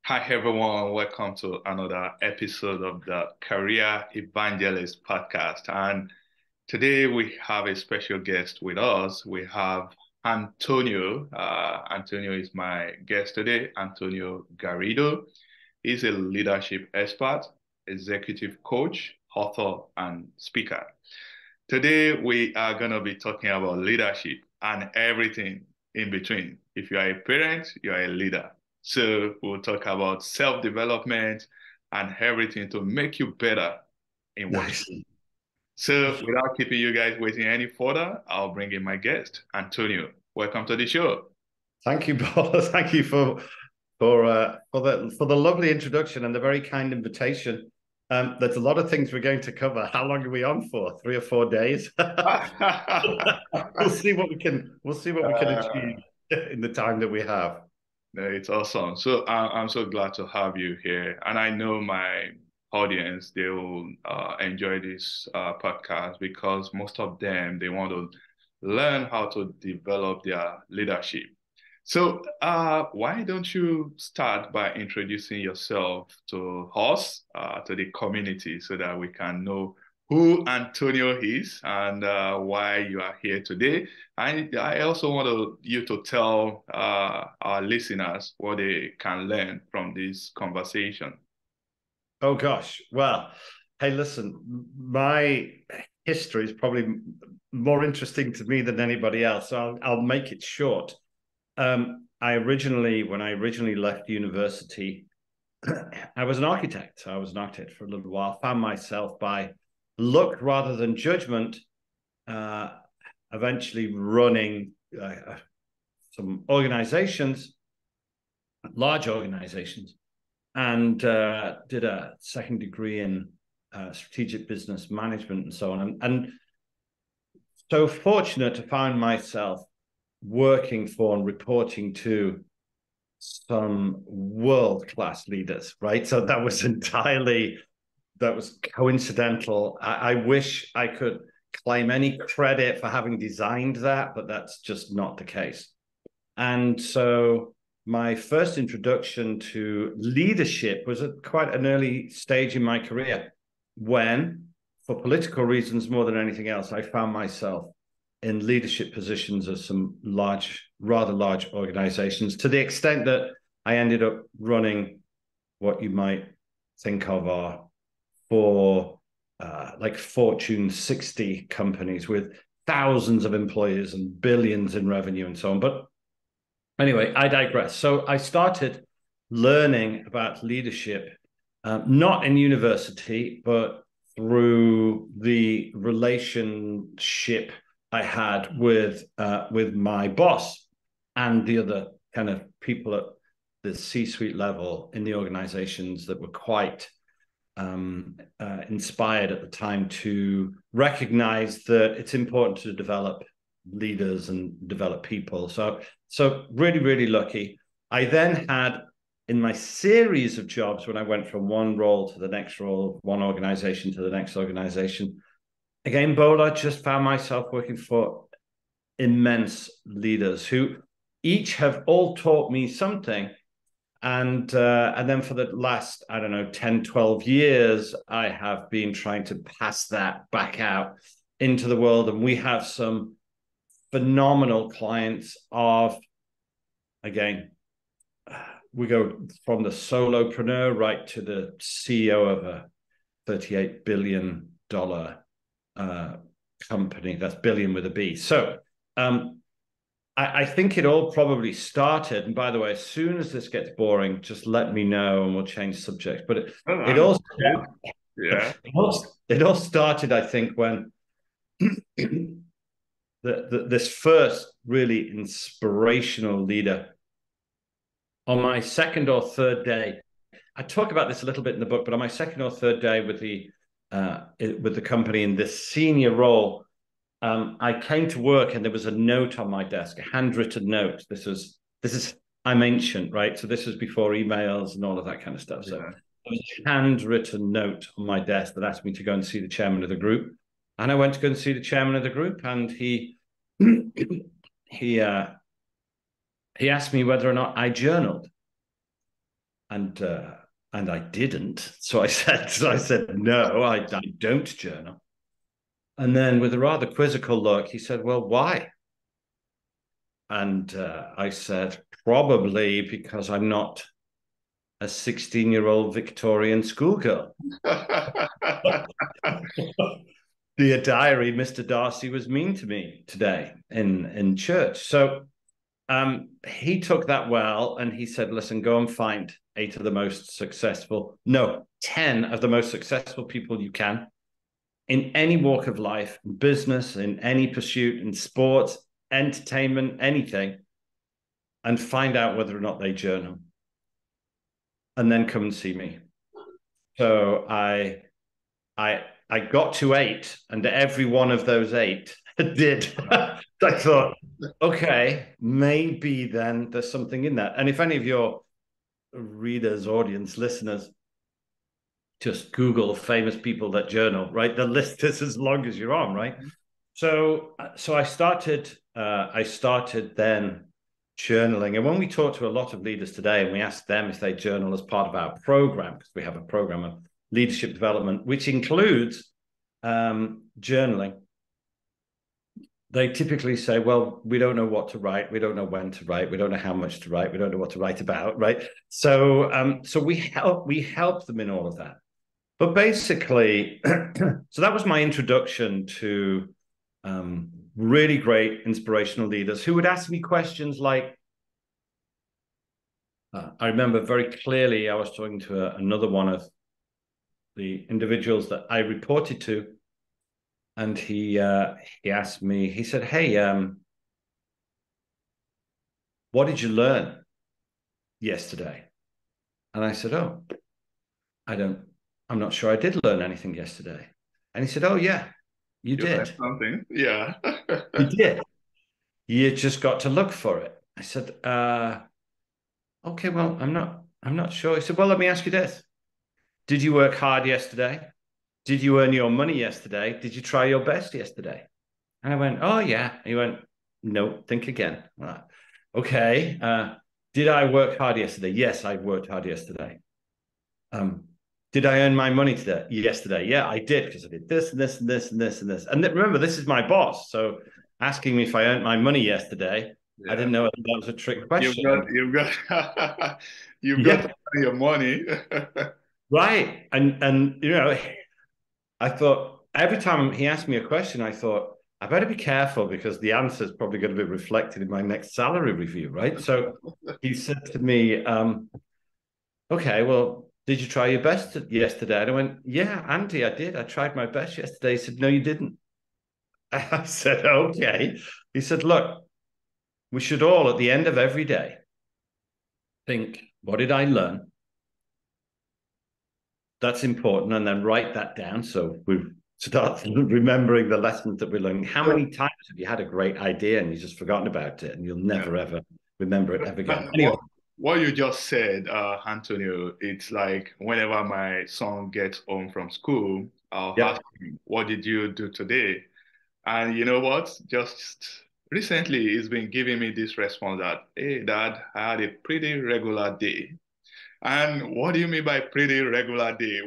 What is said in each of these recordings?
Hi, everyone. Welcome to another episode of the Career Evangelist podcast. And today we have a special guest with us. We have Antonio. Antonio is my guest today, Antonio Garrido. He's a leadership expert, executive coach, author, and speaker. Today we are going to be talking about leadership and everything in between. If you are a parent, you are a leader. So we'll talk about self-development and everything to make you better in what Nice. you do. So without keeping you guys waiting any further, I'll bring in my guest, Antonio. Welcome to the show. Thank you, Paul. Thank you for the lovely introduction and the very kind invitation. There's a lot of things we're going to cover. How long are we on for? 3 or 4 days? We'll see what we can achieve in the time that we have. No, it's awesome. So I'm so glad to have you here. And I know my audience, they will enjoy this podcast because most of them, they want to learn how to develop their leadership. So why don't you start by introducing yourself to us, to the community, so that we can know who Antonio is and why you are here today. I also want you to tell our listeners what they can learn from this conversation. Oh gosh. Well, hey, listen, my history is probably more interesting to me than anybody else. So I'll make it short. When I originally left university, I was an architect. I was an architect for a little while. Found myself by luck rather than judgment, uh, eventually running some organizations, large organizations, and did a second degree in strategic business management and so on. And so fortunate to find myself working for and reporting to some world-class leaders, right? So that was coincidental. I wish I could claim any credit for having designed that, but that's just not the case. And so my first introduction to leadership was at quite an early stage in my career when, for political reasons more than anything else, I found myself in leadership positions of some rather large organizations, to the extent that I ended up running what you might think of are like Fortune 60 companies with thousands of employees and billions in revenue and so on. But anyway, I digress. So I started learning about leadership, not in university, but through the relationship I had with my boss and the other kind of people at the C-suite level in the organizations that were quite inspired at the time to recognize that it's important to develop leaders and develop people. So really, really lucky. I then had in my series of jobs when I went from one role to the next role, one organization to the next organization. Again, Bola, just found myself working for immense leaders who each have all taught me something. And then for the last, I don't know, 10, 12 years, I have been trying to pass that back out into the world. And we have some phenomenal clients of, again, we go from the solopreneur right to the CEO of a $38 billion company. That's billion with a B. So I think it all probably started. And by the way, as soon as this gets boring, just let me know and we'll change subjects. But Oh, it I'm all good. Yeah. it all started, I think, when this first really inspirational leader on my second or third day. I talk about this a little bit in the book, but on my second or third day with the company in this senior role, I came to work and there was a note on my desk, a handwritten note. This is I'm ancient, right? So this was before emails and all of that kind of stuff. So Yeah. there was a handwritten note on my desk that asked me to go and see the chairman of the group. And I went to go and see the chairman of the group, and he he asked me whether or not I journaled. And I didn't. So I said, no, I don't journal. And then with a rather quizzical look, he said, well, why? And I said, probably because I'm not a 16-year-old Victorian schoolgirl. Dear diary, Mr. Darcy was mean to me today in church. So he took that well, and he said, listen, go and find 10 of the most successful people you can in any walk of life, in business, in any pursuit, in sports, entertainment, anything, and find out whether or not they journal. And then come and see me. So I got to 8, and every one of those 8 did. I thought, okay, maybe then there's something in that. And if any of your readers, audience, listeners, just Google famous people that journal, right? The list is as long as you're on, right? So I started then journaling. And when we talk to a lot of leaders today and we ask them if they journal as part of our program, because we have a program of leadership development, which includes journaling, they typically say, well, we don't know what to write. We don't know when to write. We don't know how much to write. We don't know what to write about, right? So we help them in all of that. But basically, so that was my introduction to really great inspirational leaders who would ask me questions like, I remember very clearly I was talking to another one of the individuals that I reported to, and he asked me, he said, hey, what did you learn yesterday? And I said, oh, I'm not sure I did learn anything yesterday. And he said, oh, yeah, you did. Something. Yeah. You did. You just got to look for it. I said, okay, well, I'm not sure. He said, well, let me ask you this. Did you work hard yesterday? Did you earn your money yesterday? Did you try your best yesterday? And I went, oh, yeah. And he went, no, think again. Right. Okay. Did I work hard yesterday? Yes, I worked hard yesterday. Did I earn my money yesterday? Yeah, I did, because I did this and this and this and this and this. And remember, this is my boss. So asking me if I earned my money yesterday, yeah. I didn't know that was a trick question. You've got to earn your money. Right. And I thought every time he asked me a question, I thought, I better be careful, because the answer is probably going to be reflected in my next salary review, right? So he said to me, okay, well, did you try your best yesterday? And I went, yeah, Andy, I did. I tried my best yesterday. He said, no, you didn't. I said, okay. He said, look, we should all, at the end of every day, think, what did I learn? That's important. And then write that down. So we start remembering the lessons that we learned. How many times have you had a great idea and you've just forgotten about it, and you'll never, ever remember it ever again? Anyway. What you just said, Antonio, it's like whenever my son gets home from school, I'll ask him, what did you do today? And you know what? Just recently, he's been giving me this response that, hey, Dad, I had a pretty regular day. And what do you mean by pretty regular day?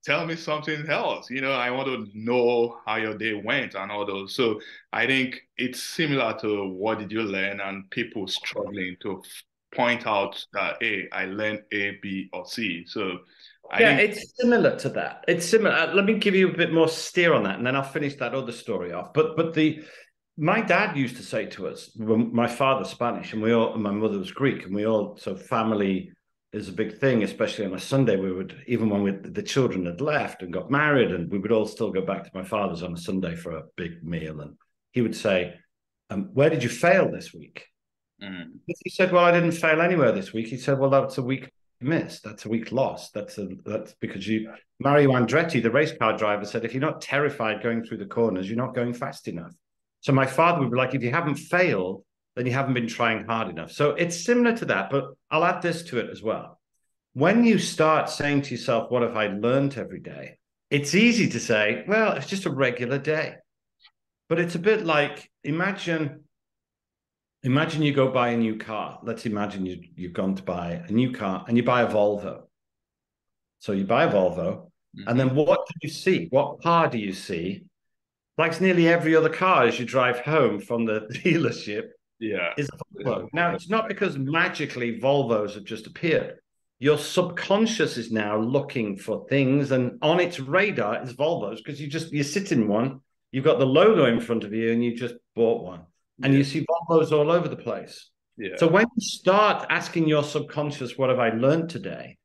Tell me something else. I want to know how your day went and all those. So I think it's similar to what did you learn, and people struggling to point out that, hey, I learned A, B, or C. So I think it's similar to that. It's similar. Let me give you a bit more steer on that, and then I'll finish that other story off. But my dad used to say to us, my father's Spanish, and my mother was Greek, and so family is a big thing, especially on a Sunday. We would, even when the children had left and got married, and we would all still go back to my father's on a Sunday for a big meal. And he would say, where did you fail this week? He said, well, I didn't fail anywhere this week. He said, well, that's a week missed. That's a week lost. That's because Mario Andretti, the race car driver, said, if you're not terrified going through the corners, you're not going fast enough. So my father would be like, if you haven't failed, then you haven't been trying hard enough. So it's similar to that, but I'll add this to it as well. When you start saying to yourself, what have I learned every day? It's easy to say, well, it's just a regular day. But it's a bit like, imagine Imagine you go buy a new car. Let's imagine you've gone to buy a new car and you buy a Volvo. So you buy a Volvo, and Mm-hmm. then what do you see? What car do you see? Like nearly every other car as you drive home from the dealership Yeah. is a Volvo. Now, it's not because magically Volvos have just appeared. Your subconscious is now looking for things, and on its radar is Volvos because you sit in one, you've got the logo in front of you, and you just bought one, and Yeah. you see Volvos all over the place. So Yeah. when you start asking your subconscious, "What have I learned today?"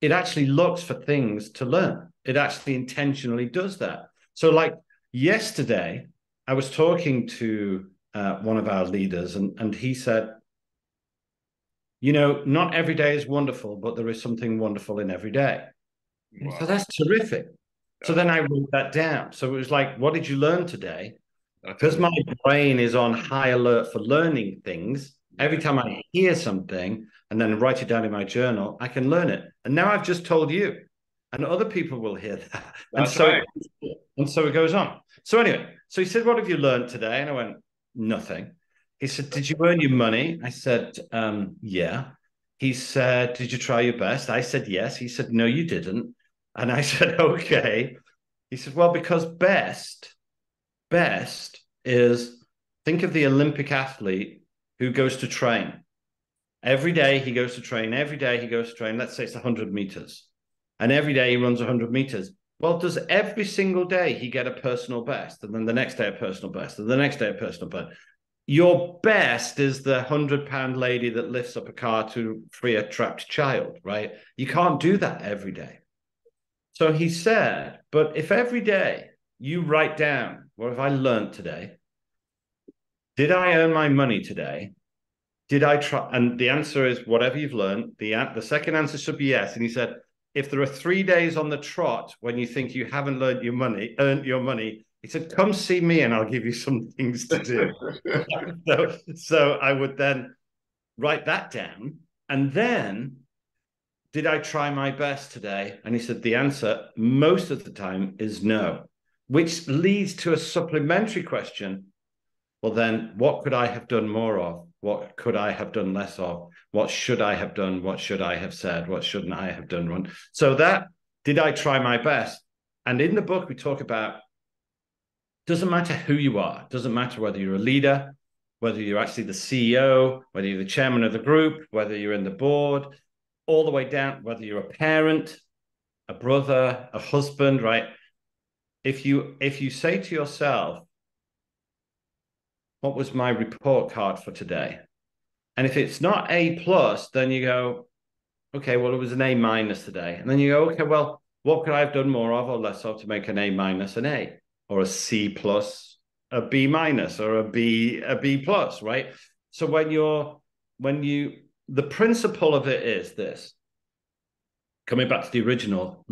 it actually looks for things to learn. It actually intentionally does that. So, like yesterday, I was talking to one of our leaders, and he said, not every day is wonderful, but there is something wonderful in every day. So Wow. that's terrific. So That's then I wrote that down. So it was like, what did you learn today? that's Because amazing. my brain is on high alert for learning things, every Yeah. time I hear something and then write it down in my journal, I can learn it. And now I've just told you, and other people will hear that. And That's so right. it goes on. So anyway, so he said, "What have you learned today?" And I went, "Nothing." He said, "Did you earn your money?" I said, "Yeah." He said, "Did you try your best?" I said, "Yes." He said, "No, you didn't." And I said, "Okay." He said, "Well, because best is think of the Olympic athlete who goes to train. Every day he goes to train. Every day he goes to train. Let's say it's 100 meters. And every day he runs 100 meters. Well, does every single day he get a personal best? And then the next day a personal best? And the next day a personal best? Your best is the 100-pound lady that lifts up a car to free a trapped child, right? You can't do that every day. So he said, but if every day you write down, what have I learned today? Did I earn my money today? Did I try? And the answer is whatever you've learned. The second answer should be yes. And he said, if there are 3 days on the trot when you think you haven't earned your money, he said, come see me and I'll give you some things to do. So I would then write that down. And then, did I try my best today? And he said, the answer most of the time is no, which leads to a supplementary question. Well, then what could I have done more of? What could I have done less of? What should I have done? What should I have said? What shouldn't I have done? So that, did I try my best? And in the book, we talk about, doesn't matter who you are, doesn't matter whether you're a leader, whether you're actually the CEO, whether you're the chairman of the group, whether you're in the board, all the way down, whether you're a parent, a brother, a husband, right? If you say to yourself, what was my report card for today? And if it's not A plus, then you go, okay, well, it was an A minus today. And then you go, okay, well, what could I have done more of or less of to make an A minus an A or a C plus, a B minus or a B plus, right? So the principle of it is this, coming back to the original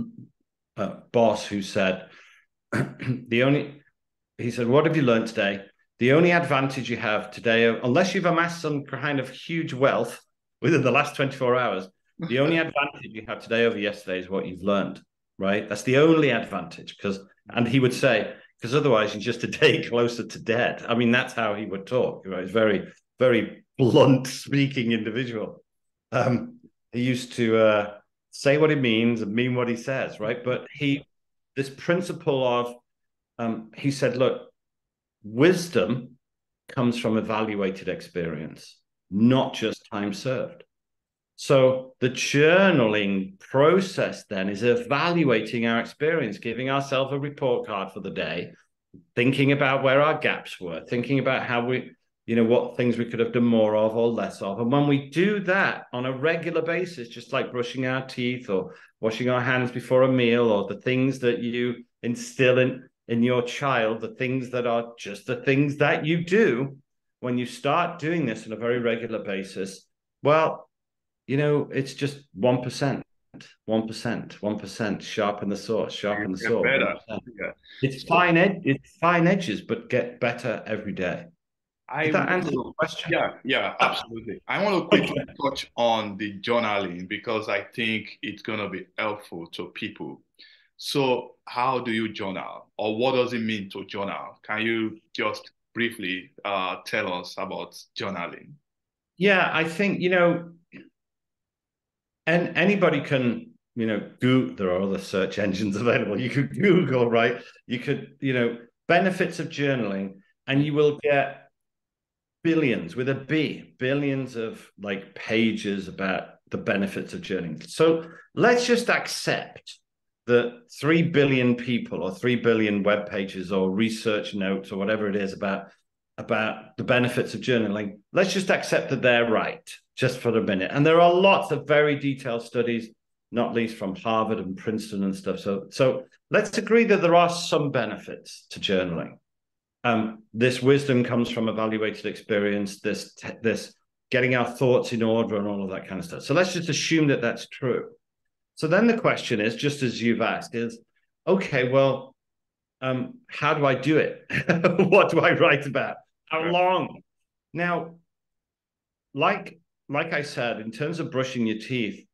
boss who said, he said, what have you learned today? The only advantage you have today, unless you've amassed some kind of huge wealth within the last 24 hours, the only advantage you have today over yesterday is what you've learned, right? That's the only advantage. And he would say, because otherwise you're just a day closer to dead. I mean, that's how he would talk. Right? He's very, very blunt speaking individual. He used to say what he means and mean what he says, right? But this principle of, he said, look, wisdom comes from evaluated experience, not just time served. So the journaling process then is evaluating our experience, giving ourselves a report card for the day, thinking about where our gaps were, thinking about how what things we could have done more of or less of. And when we do that on a regular basis, just like brushing our teeth or washing our hands before a meal, or the things that you instill in your child, the things that are just the things that you do, when you start doing this on a very regular basis, well, it's just 1%, 1%, 1%, sharpen the saw, You sharpen the get saw. better. 1%. Yeah. It's So it's fine edges, but get better every day. I Did that want answer the to, question? yeah, absolutely. I want to quickly Okay. touch on the journaling because I think it's going to be helpful to people. So, how do you journal, or what does it mean to journal? Can you just briefly tell us about journaling? Yeah, I think, and anybody can, Google, there are other search engines available. You could Google, right? You could, benefits of journaling, and you will get billions with a B, billions of like pages about the benefits of journaling. So let's just accept that 3 billion people or 3 billion web pages or research notes or whatever it is about the benefits of journaling. Let's just accept that they're right just for a minute. And there are lots of very detailed studies, not least from Harvard and Princeton and stuff. So let's agree that there are some benefits to journaling. This wisdom comes from evaluated experience, this getting our thoughts in order and all of that kind of stuff. So let's just assume that that's true. So then the question is, just as you've asked, is, okay, well, how do I do it? What do I write about? How long? Now, like I said, in terms of brushing your teeth,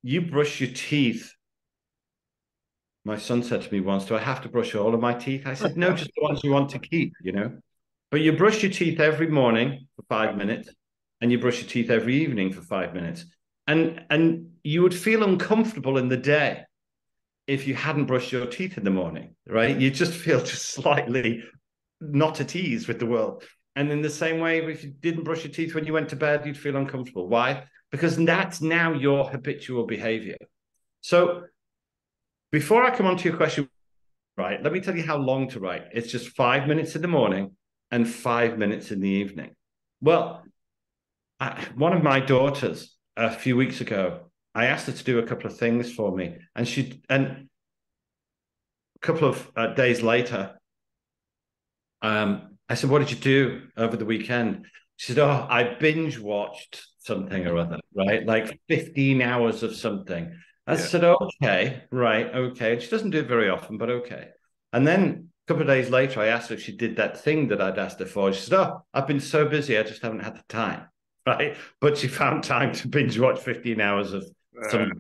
you brush your teeth. My son said to me once, do I have to brush all of my teeth? I said, no, just the ones you want to keep, But you brush your teeth every morning for 5 minutes, and you brush your teeth every evening for 5 minutes. And you would feel uncomfortable in the day if you hadn't brushed your teeth in the morning, right? You just feel just slightly not at ease with the world. And in the same way, if you didn't brush your teeth when you went to bed, you'd feel uncomfortable. Why? Because that's now your habitual behavior. So before I come on to your question, right, let me tell you how long to write. It's just 5 minutes in the morning and 5 minutes in the evening. Well, one of my daughters a few weeks ago, I asked her to do a couple of things for me, and a couple of days later, I said, "What did you do over the weekend?" She said, "Oh, I binge watched something or other, right? Like 15 hours of something." I said, "Okay, right, okay." She doesn't do it very often, but okay. And then a couple of days later, I asked her if she did that thing that I'd asked her for. She said, "Oh, I've been so busy, I just haven't had the time." Right? But she found time to binge watch 15 hours of some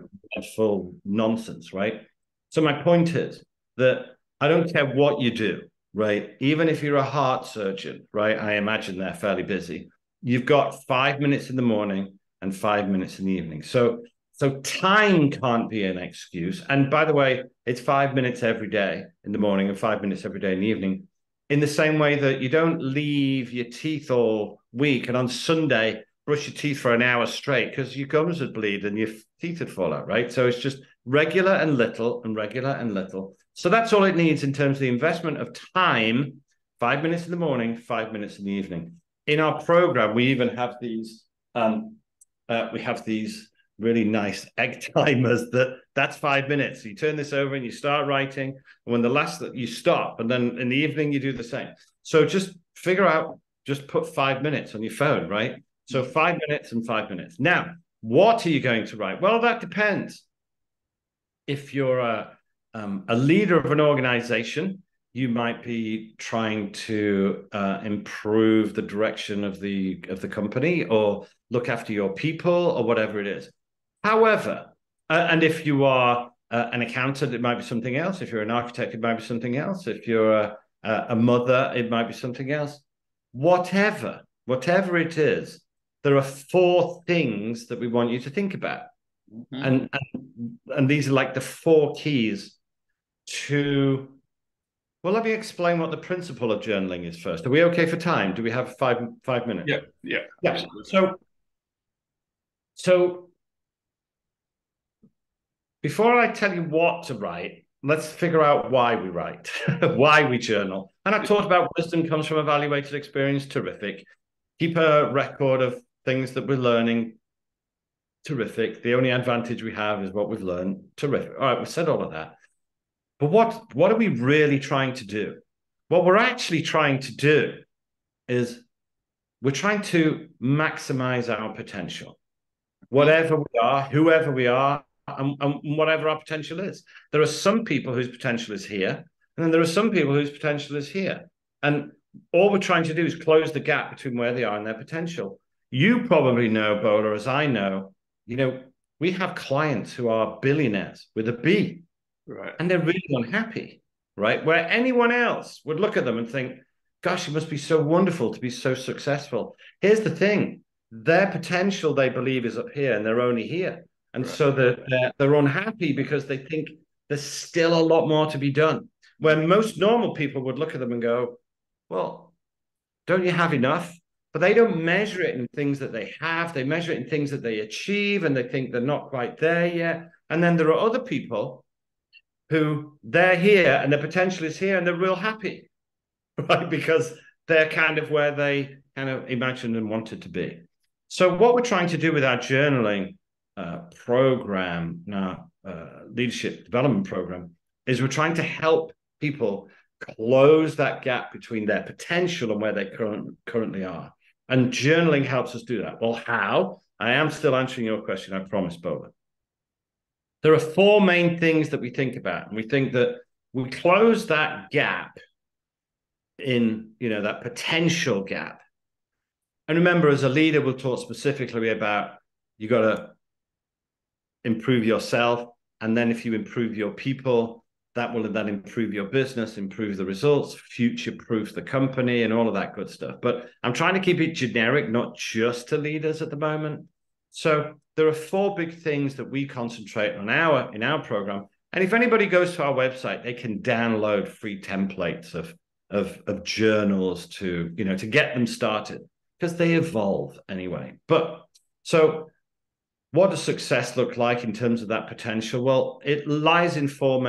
full nonsense, right? So my point is that I don't care what you do, right? Even if you're a heart surgeon, right? I imagine they're fairly busy. You've got 5 minutes in the morning and 5 minutes in the evening. So time can't be an excuse. And by the way, it's 5 minutes every day in the morning and 5 minutes every day in the evening. In the same way that you don't leave your teeth all week and on Sunday brush your teeth for an hour straight because your gums would bleed and your teeth would fall out, right? So it's just regular and little and regular and little. So that's all it needs in terms of the investment of time, 5 minutes in the morning, 5 minutes in the evening. In our program, we even have these, really nice egg timers that's 5 minutes. So you turn this over and you start writing. And when the last that you stop, and then in the evening you do the same. So just figure out, just put 5 minutes on your phone, right? So 5 minutes and 5 minutes. Now, what are you going to write? Well, that depends. If you're a leader of an organization, you might be trying to improve the direction of the company or look after your people or whatever it is. However, and if you are an accountant, it might be something else. If you're an architect, it might be something else. If you're a mother, it might be something else. Whatever it is, there are 4 things that we want you to think about. Mm-hmm. And these are like the 4 keys to, well, let me explain what the principle of journaling is first. Are we okay for time? Do we have five minutes? Yeah. So before I tell you what to write, let's figure out why we write, why we journal. And I talked about wisdom comes from evaluated experience. Terrific. Keep a record of things that we're learning. Terrific. The only advantage we have is what we've learned. Terrific. All right, we've said all of that. But what are we really trying to do? What we're actually trying to do is we're trying to maximize our potential. Whatever we are, whoever we are, and whatever our potential is. There are some people whose potential is here, and then there are some people whose potential is here. And all we're trying to do is close the gap between where they are and their potential. You probably know, Bola, as I know, we have clients who are billionaires with a B, right? And they're really unhappy, right? Where anyone else would look at them and think, gosh, it must be so wonderful to be so successful. Here's the thing. Their potential, they believe, is up here, and they're only here. And Right. so they're unhappy because they think there's still a lot more to be done. Where most normal people would look at them and go, well, don't you have enough? But they don't measure it in things that they have. They measure it in things that they achieve, and they think they're not quite there yet. And then there are other people who they're here and their potential is here and they're real happy, right? Because they're kind of where they kind of imagined and wanted to be. So what we're trying to do with our journaling program, our leadership development program, is we're trying to help people close that gap between their potential and where they currently are. And journaling helps us do that. Well, how? I am still answering your question, I promise, Bola. There are four main things that we think about. And we think that we close that gap in, that potential gap. And remember, as a leader, we'll talk specifically about you got to improve yourself. And then if you improve your people, that will then improve your business, improve the results, future-proof the company, and all of that good stuff. But I'm trying to keep it generic, not just to leaders at the moment. So there are four big things that we concentrate on in our program. And if anybody goes to our website, they can download free templates of journals to get them started, because they evolve anyway. But so what does success look like in terms of that potential? Well, it lies in four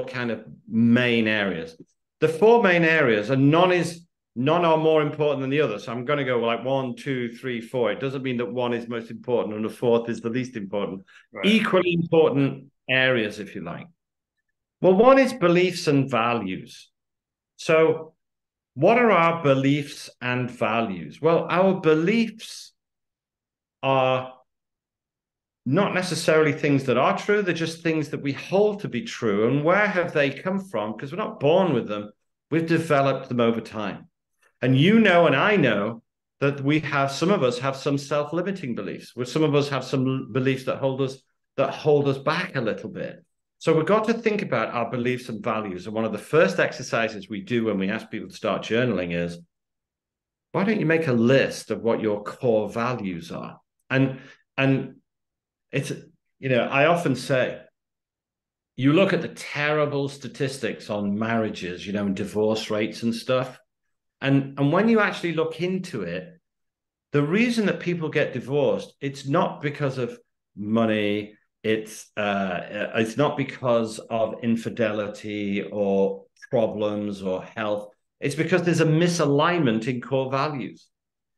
kind of main areas. The four main areas, and none are more important than the other. So I'm going to go like 1, 2, 3, 4. It doesn't mean that one is most important and the fourth is the least important. Right. Equally important areas, if you like. Well, one is beliefs and values. So what are our beliefs and values? Well, our beliefs are not necessarily things that are true. They're just things that we hold to be true. And where have they come from? Because we're not born with them. We've developed them over time. And and I know that some of us have some self-limiting beliefs, where some of us have some beliefs that hold us back a little bit. So we've got to think about our beliefs and values. And one of the first exercises we do when we ask people to start journaling is, why don't you make a list of what your core values are? And it's, I often say, you look at the terrible statistics on marriages, and divorce rates and stuff. And when you actually look into it, the reason that people get divorced, it's not because of money. It's not because of infidelity or problems or health. It's because there's a misalignment in core values.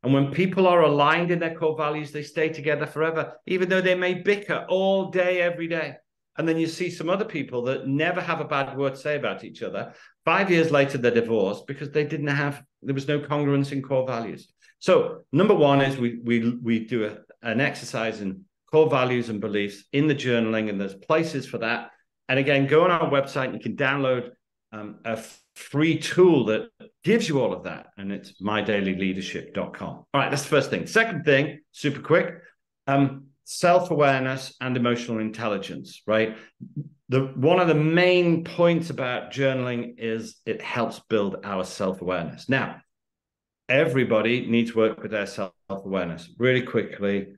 And when people are aligned in their core values, they stay together forever, even though they may bicker all day, every day. And then you see some other people that never have a bad word to say about each other. 5 years later, they're divorced because there was no congruence in core values. So number one is we do an exercise in core values and beliefs in the journaling, and there's places for that. And again, go on our website and you can download a free tool that gives you all of that, and it's mydailyleadership.com. All right, that's the first thing. Second thing, super quick, self-awareness and emotional intelligence, right? One of the main points about journaling is it helps build our self-awareness. Now, everybody needs work with their self-awareness. Really quickly,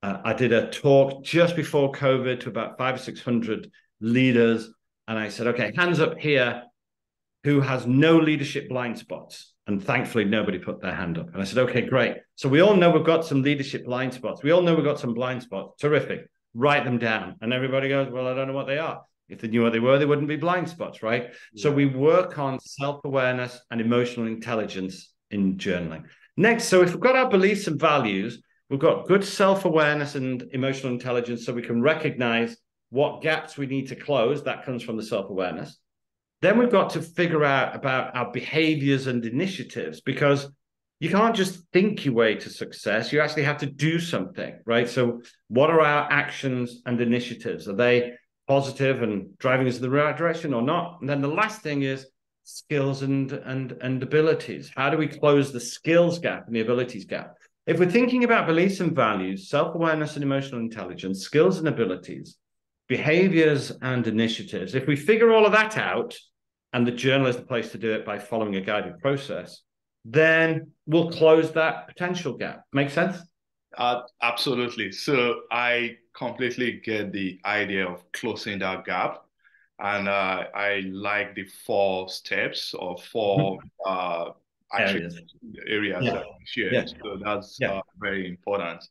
I did a talk just before COVID to about 500 or 600 leaders, and I said, okay, hands up here who has no leadership blind spots. And thankfully, nobody put their hand up. And I said, okay, great. So we all know we've got some leadership blind spots. We all know we've got some blind spots. Terrific. Write them down. And everybody goes, well, I don't know what they are. If they knew what they were, they wouldn't be blind spots, right? Yeah. So we work on self-awareness and emotional intelligence in journaling. Next, so if we've got our beliefs and values, we've got good self-awareness and emotional intelligence, so we can recognize what gaps we need to close. That comes from the self-awareness. Then we've got to figure out about our behaviors and initiatives, because you can't just think your way to success. You actually have to do something, right? So what are our actions and initiatives? Are they positive and driving us in the right direction or not? And then the last thing is skills and abilities. How do we close the skills gap and the abilities gap? If we're thinking about beliefs and values, self-awareness and emotional intelligence, skills and abilities, behaviors and initiatives, if we figure all of that out, and the journal is the place to do it by following a guided process, then we'll close that potential gap. Make sense? Absolutely. So I completely get the idea of closing that gap. And I like the four steps or four action Areas. areas Yeah. that you Yeah. shared. So that's Yeah. very important.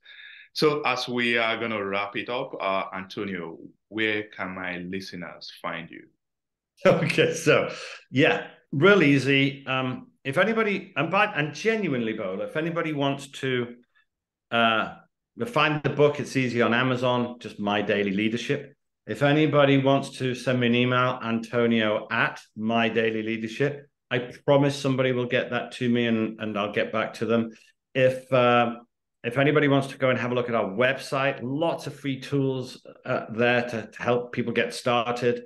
So as we are going to wrap it up, Antonio, where can my listeners find you? Okay, so yeah, real easy. If anybody, and genuinely, Bola, if anybody wants to uh, find the book, it's easy on Amazon, just My Daily Leadership. If anybody wants to send me an email, Antonio at My Daily Leadership, I promise somebody will get that to me, and I'll get back to them. If anybody wants to go and have a look at our website, lots of free tools there to help people get started.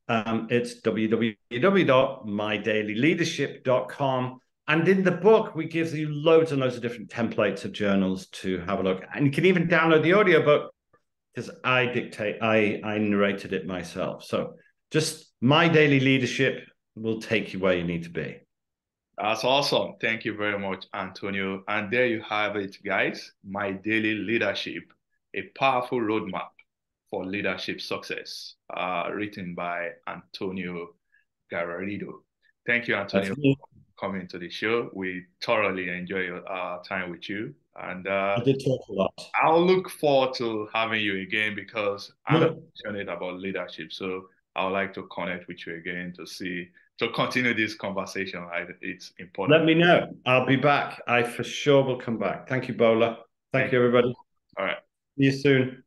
It's www.mydailyleadership.com. And in the book, we give you loads and loads of different templates of journals to have a look. And you can even download the audiobook because I narrated it myself. So just My Daily Leadership will take you where you need to be. That's awesome. Thank you very much, Antonio. And there you have it, guys. My Daily Leadership, a powerful roadmap for leadership success, written by Antonio Garrido. Thank you, That's Antonio, me. for coming to the show. We thoroughly enjoy your time with you. And I did talk a lot. I'll look forward to having you again because I'm Good. passionate about leadership. So I would like to connect with you again to continue this conversation. Right? It's Let important. me know. I'll be back. I for sure will come back. Thank you, Bola. Thank Thank you, you. everybody. All right. See you soon.